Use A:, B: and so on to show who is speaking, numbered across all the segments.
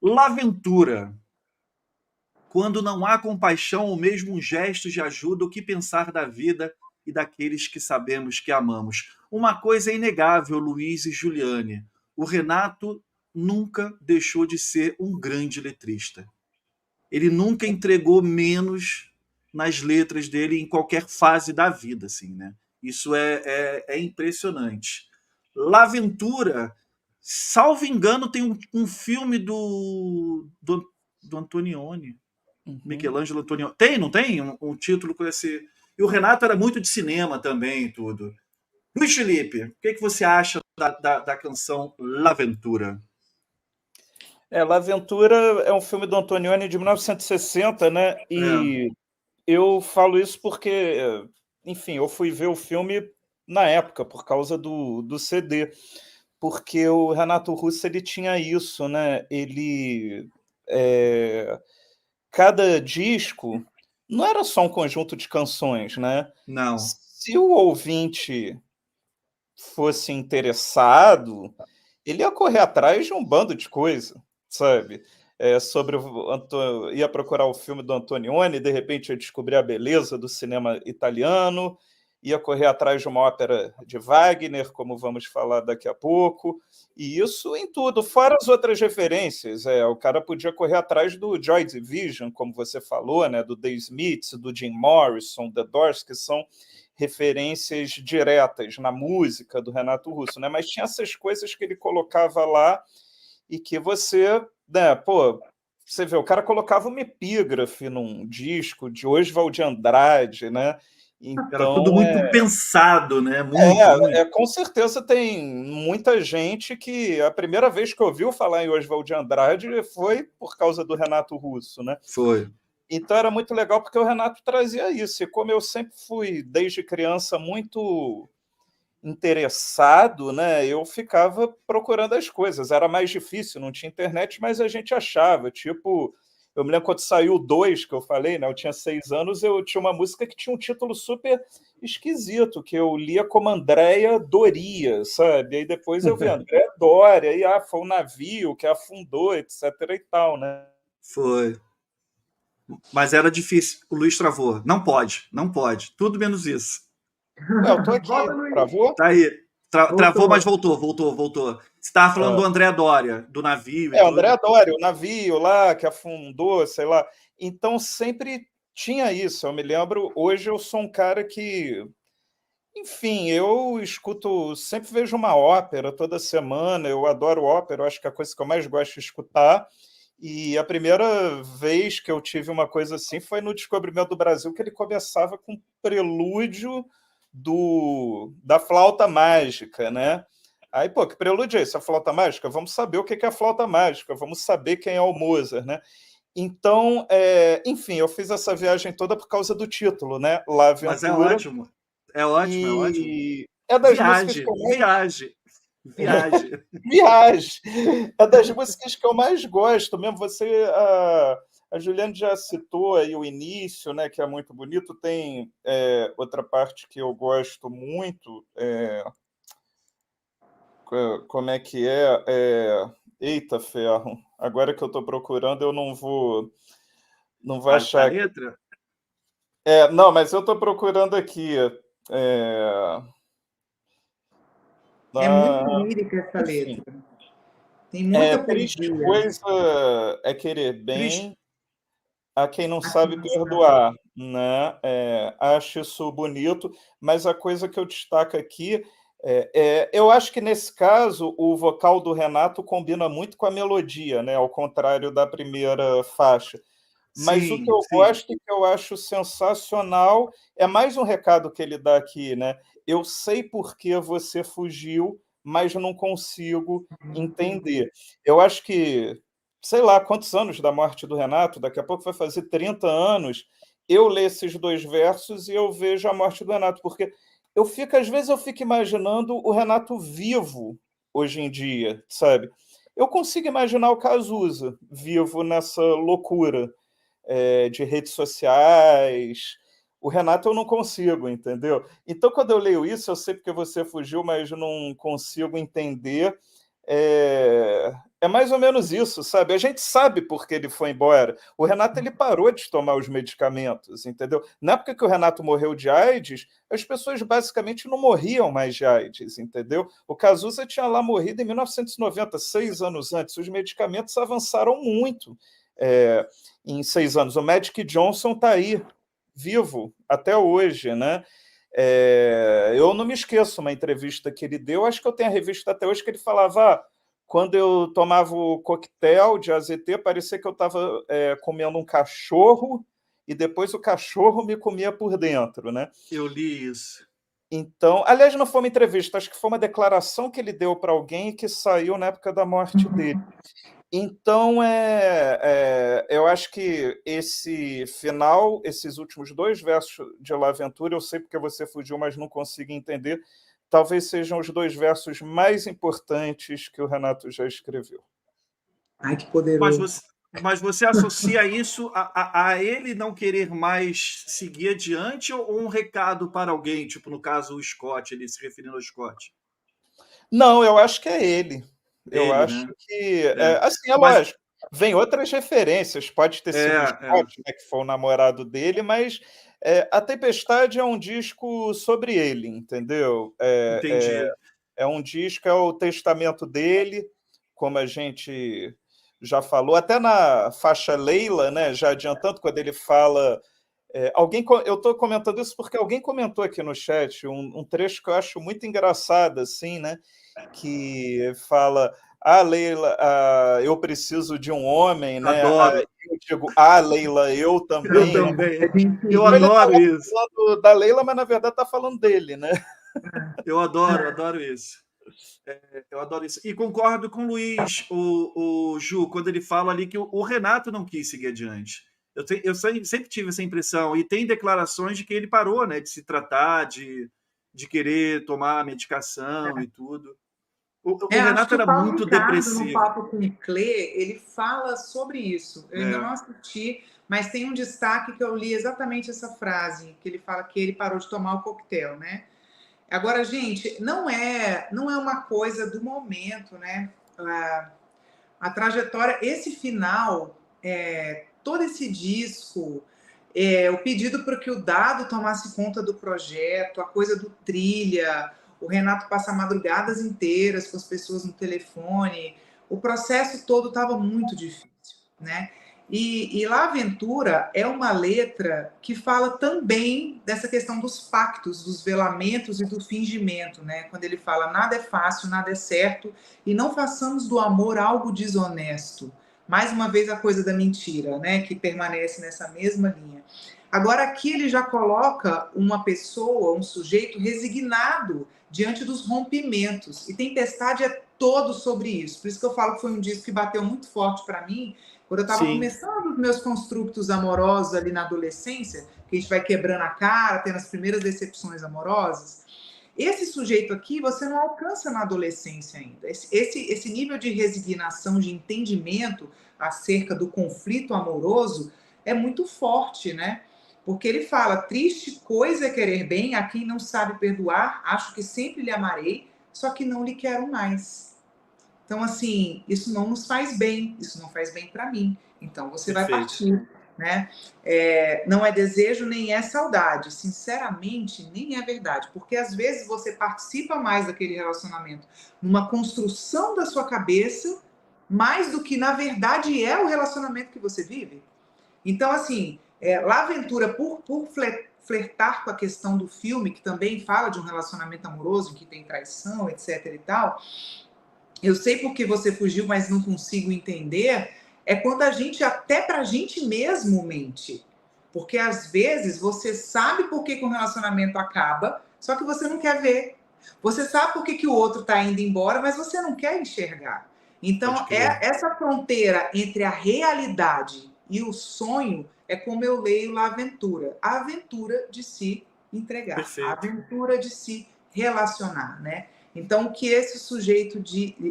A: Laventura. Quando não há compaixão ou mesmo um gesto de ajuda, o que pensar da vida e daqueles que sabemos que amamos? Uma coisa é inegável, Luiz e Juliane. O Renato nunca deixou de ser um grande letrista. Ele nunca entregou menos nas letras dele em qualquer fase da vida, assim, né? Isso é impressionante. Laventura, salvo engano, tem um filme do Antonioni,
B: Uhum.
A: Michelangelo Antonioni. Tem, não tem? Um título com esse. E o Renato era muito de cinema também e tudo. Luiz Felipe, o que você acha da canção Laventura?
B: L'Aventura é um filme do Antonioni de 1960, né?
A: É,
B: E eu falo isso porque, enfim, eu fui ver o filme na época, por causa do CD. Porque o Renato Russo ele tinha isso, né? É, cada disco não era só um conjunto de canções, né?
A: não.
B: Se o ouvinte fosse interessado, ele ia correr atrás de um bando de coisa, sabe? Sobre ia procurar o filme do Antonioni, de repente ia descobrir a beleza do cinema italiano, ia correr atrás de uma ópera de Wagner, como vamos falar daqui a pouco, e isso em tudo, fora as outras referências. O cara podia correr atrás do Joy Division, como você falou, né, do The Smiths, do Jim Morrison, The Doors, que são referências diretas na música do Renato Russo, né? Mas tinha essas coisas que ele colocava lá e que você, né, pô, você vê, o cara colocava uma epígrafe num disco de Oswald de Andrade, né?
A: Era tudo
B: Então,
A: muito pensado, né? Muito, muito.
B: com certeza tem muita gente que a primeira vez que ouviu falar em Oswald de Andrade foi por causa do Renato Russo, né?
A: Foi.
B: Então era muito legal porque o Renato trazia isso. E como eu sempre fui, desde criança, muito interessado, né? Eu ficava procurando as coisas. Era mais difícil, não tinha internet, mas a gente achava. Tipo, eu me lembro quando saiu o 2, que eu falei, né? Eu tinha 6 anos, eu tinha uma música que tinha um título super esquisito, que eu lia como Andréia Doria, sabe? Aí depois eu vi Andréia Dória, e foi um navio que afundou, etc. e tal, né?
A: Foi. Mas era difícil. O Luiz travou. Não pode, não pode. Tudo menos isso.
B: Ué, eu tô aqui.
C: Volta, Luiz.
B: Travou?
A: Tá aí. Travou, mas
C: Voltou.
A: voltou. Você estava falando do
B: Ah.
A: André Doria, do navio e
B: O André
A: tudo.
B: Doria, o navio lá que afundou, sei lá. Então sempre tinha isso. Eu me lembro, hoje eu sou um cara que, enfim, eu escuto, sempre vejo uma ópera toda semana. Eu adoro ópera, eu acho que é a coisa que eu mais gosto de escutar. E a primeira vez que eu tive uma coisa assim foi no Descobrimento do Brasil, que ele começava com um prelúdio da flauta mágica, né? Aí, pô, que prelúdio é esse? A flauta mágica? Vamos saber o que é a flauta mágica, vamos saber quem é o Mozart, né? Então, enfim, eu fiz essa viagem toda por causa do título, né? La
A: Mas é
B: Aventura,
A: ótimo. É ótimo, é ótimo.
B: e é das músicas que
A: Viagem,
B: eu mais
A: viagem, viagem.
B: viagem. É das músicas que eu mais gosto mesmo. A Juliane já citou aí o início, né, que é muito bonito. Tem outra parte que eu gosto muito. Como é que é? Eita ferro! Agora que eu estou procurando, eu não vou
A: A
B: achar.
A: letra
B: Não, mas eu estou procurando aqui. É,
C: É muito
B: na-
C: lírica essa
B: enfim,
C: letra. Tem muita
B: triste
C: poesia.
B: coisa é querer
A: triste.
B: bem a quem não
C: Aqui
B: sabe
C: não sabe.
B: perdoar, né? Acho isso bonito, mas a coisa que eu destaco aqui eu acho que nesse caso o vocal do Renato combina muito com a melodia, né? Ao contrário da primeira faixa. Mas o que
A: Sim,
B: eu
A: sim.
B: gosto e que eu acho sensacional é mais um recado que ele dá aqui, né? Eu sei por que você fugiu, mas não consigo entender. Eu acho que, sei lá, quantos anos da morte do Renato, daqui a pouco vai fazer 30 anos, eu leio esses dois versos e eu vejo a morte do Renato, porque às vezes eu fico imaginando o Renato vivo hoje em dia, sabe? Eu consigo imaginar o Cazuza vivo nessa loucura de redes sociais. O Renato eu não consigo, entendeu? Então, quando eu leio isso, eu sei porque você fugiu, mas não consigo entender. É mais ou menos isso, sabe? A gente sabe por que ele foi embora. O Renato ele parou de tomar os medicamentos, entendeu? Na época que o Renato morreu de AIDS, as pessoas basicamente não morriam mais de AIDS, entendeu? O Cazuza tinha lá morrido em 1990, 6 anos antes. Os medicamentos avançaram muito em 6 anos. O Magic Johnson está aí, vivo, até hoje, né? Eu não me esqueço uma entrevista que ele deu, acho que eu tenho a revista até hoje, que ele falava... Quando eu tomava o coquetel de AZT, parecia que eu estava comendo um cachorro e depois o cachorro me comia por dentro, né?
A: Eu li isso.
B: Então, aliás, não foi uma entrevista, acho que foi uma declaração que ele deu para alguém que saiu na época da morte dele. Então, eu acho que esse final, esses últimos 2 versos de La Aventura, eu sei porque você fugiu, mas não consigo entender, talvez sejam os 2 versos mais importantes que o Renato já escreveu.
C: Ai, que
A: Mas
C: poderoso.
A: você, mas você associa isso a ele não querer mais seguir adiante ou um recado para alguém, tipo, no caso, o Scott, ele se referindo ao Scott?
B: Não, eu acho que é ele. Eu
A: Ele,
B: acho
A: né?
B: que,
A: É.
B: assim, é
A: Mas
B: lógico, vem outras referências, pode ter sido o
A: é,
B: Scott, né, que foi o namorado dele, mas A Tempestade é um disco sobre ele, entendeu?
A: entendi.
B: É um disco, é o testamento dele, como a gente já falou, até na faixa Leila, né, já adiantando, quando ele fala. Eu estou comentando isso porque alguém comentou aqui no chat um trecho que eu acho muito engraçado, assim, né? Que fala: Leila, eu preciso de um homem, né?
A: Adoro.
B: Eu digo: Leila, eu
A: Eu
B: também, né?
C: É
A: também.
C: de
A: Eu
B: Então ele está
A: adoro
B: lá
A: isso.
B: falando da Leila, mas na verdade está falando dele, né?
A: Eu adoro isso. Eu adoro isso. E concordo com o Luiz, o Ju, quando ele fala ali que o Renato não quis seguir adiante. Eu sempre tive essa impressão. E tem declarações de que ele parou, né, de se tratar, de querer tomar medicação e tudo. O
C: Acho
A: Renato
C: que o
A: era
C: Paulo
A: muito
C: Ricardo, no
A: depressivo.
C: Papo com o Clê, ele fala sobre isso. Eu ainda
A: É,
C: não assisti, mas tem um destaque que eu li exatamente essa frase, que ele fala que ele parou de tomar o coquetel, né? Agora, gente, não é uma coisa do momento, né? A trajetória, esse final, todo esse disco, o pedido para que o Dado tomasse conta do projeto, a coisa do trilha, o Renato passa madrugadas inteiras com as pessoas no telefone, o processo todo estava muito difícil, né? E La Aventura é uma letra que fala também dessa questão dos pactos, dos velamentos e do fingimento, né? Quando ele fala nada é fácil, nada é certo, e não façamos do amor algo desonesto. Mais uma vez a coisa da mentira, né? Que permanece nessa mesma linha. Agora aqui ele já coloca uma pessoa, um sujeito resignado diante dos rompimentos. E Tempestade é todo sobre isso. Por isso que eu falo que foi um disco que bateu muito forte para mim, quando eu estava
A: sim,
C: começando os meus construtos amorosos ali na adolescência, que a gente vai quebrando a cara, tendo as primeiras decepções amorosas. Esse sujeito aqui você não alcança na adolescência ainda. Esse nível de resignação, de entendimento acerca do conflito amoroso é muito forte, né? Porque ele fala: triste coisa é querer bem a quem não sabe perdoar, acho que sempre lhe amarei, só que não lhe quero mais. Então, assim, isso não nos faz bem, isso não faz bem para mim. Então, você vai
A: perfeito.
C: partir, né? Não é desejo nem é saudade. Sinceramente, nem é verdade. Porque às vezes você participa mais daquele relacionamento numa construção da sua cabeça, mais do que na verdade é o relacionamento que você vive. Então, assim, La Aventura, por flertar com a questão do filme, que também fala de um relacionamento amoroso, em que tem traição, etc e tal, eu sei porque você fugiu, mas não consigo entender, é quando a gente, até pra gente mesmo, mente. Porque às vezes você sabe por que, que um relacionamento acaba, só que você não quer ver. Você sabe por que, que o outro tá indo embora, mas você não quer enxergar.
A: Pode
C: Então,
A: crer.
C: essa fronteira entre a realidade e o sonho é como eu leio a aventura. A aventura de se entregar, a
A: Perfeito.
C: aventura de se relacionar, né? Então, o que esse sujeito,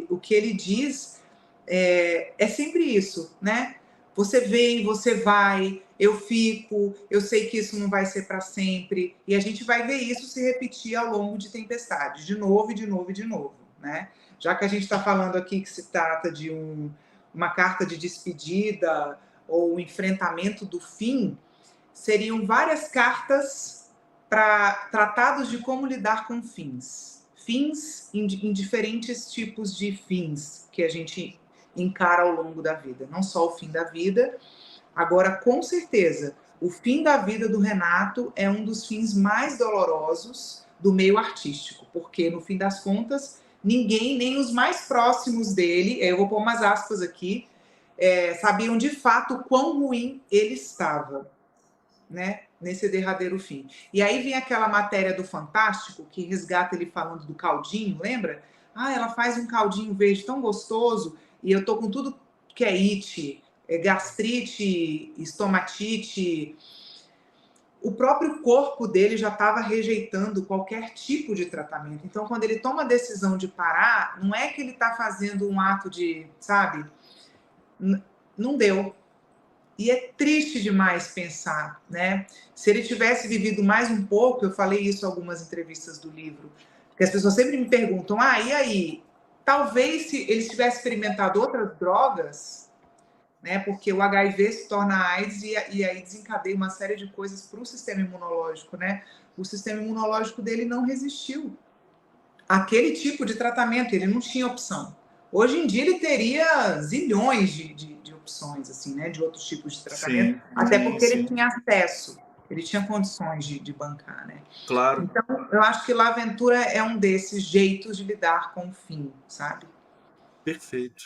C: o que ele diz é sempre isso, né? Você vem, você vai, eu fico, eu sei que isso não vai ser para sempre, e a gente vai ver isso se repetir ao longo de Tempestade, de novo, de novo, de novo, né? já que a gente está falando aqui que se trata de uma carta de despedida ou o enfrentamento do fim, seriam várias cartas para tratados de como lidar com fins. Fins em diferentes tipos de fins que a gente encara ao longo da vida. Não só o fim da vida. Agora, com certeza, o fim da vida do Renato é um dos fins mais dolorosos do meio artístico, porque, no fim das contas, ninguém, nem os mais próximos dele, eu vou pôr umas aspas aqui, sabiam de fato o quão ruim ele estava, né, nesse derradeiro fim. E aí vem aquela matéria do Fantástico, que resgata ele falando do caldinho, lembra? Ah, ela faz um caldinho verde tão gostoso, e eu tô com tudo que é it, gastrite, estomatite. O próprio corpo dele já estava rejeitando qualquer tipo de tratamento. Então, quando ele toma a decisão de parar, não é que ele está fazendo um ato de, sabe? Não deu. E é triste demais pensar, né? Se ele tivesse vivido mais um pouco, eu falei isso em algumas entrevistas do livro, porque as pessoas sempre me perguntam, e aí? Talvez se ele tivesse experimentado outras drogas, né? Porque o HIV se torna AIDS e aí desencadeia uma série de coisas para o sistema imunológico, né? O sistema imunológico dele não resistiu àquele tipo de tratamento, ele não tinha opção. Hoje em dia ele teria zilhões de opções, assim, né? De outros tipos de tratamento,
A: Sim,
C: até
A: sim,
C: porque ele
A: sim.
C: tinha acesso, ele tinha condições de bancar, né?
A: Claro,
C: Então, eu acho que L'Aventura é um desses jeitos de lidar com o fim, sabe?
A: perfeito.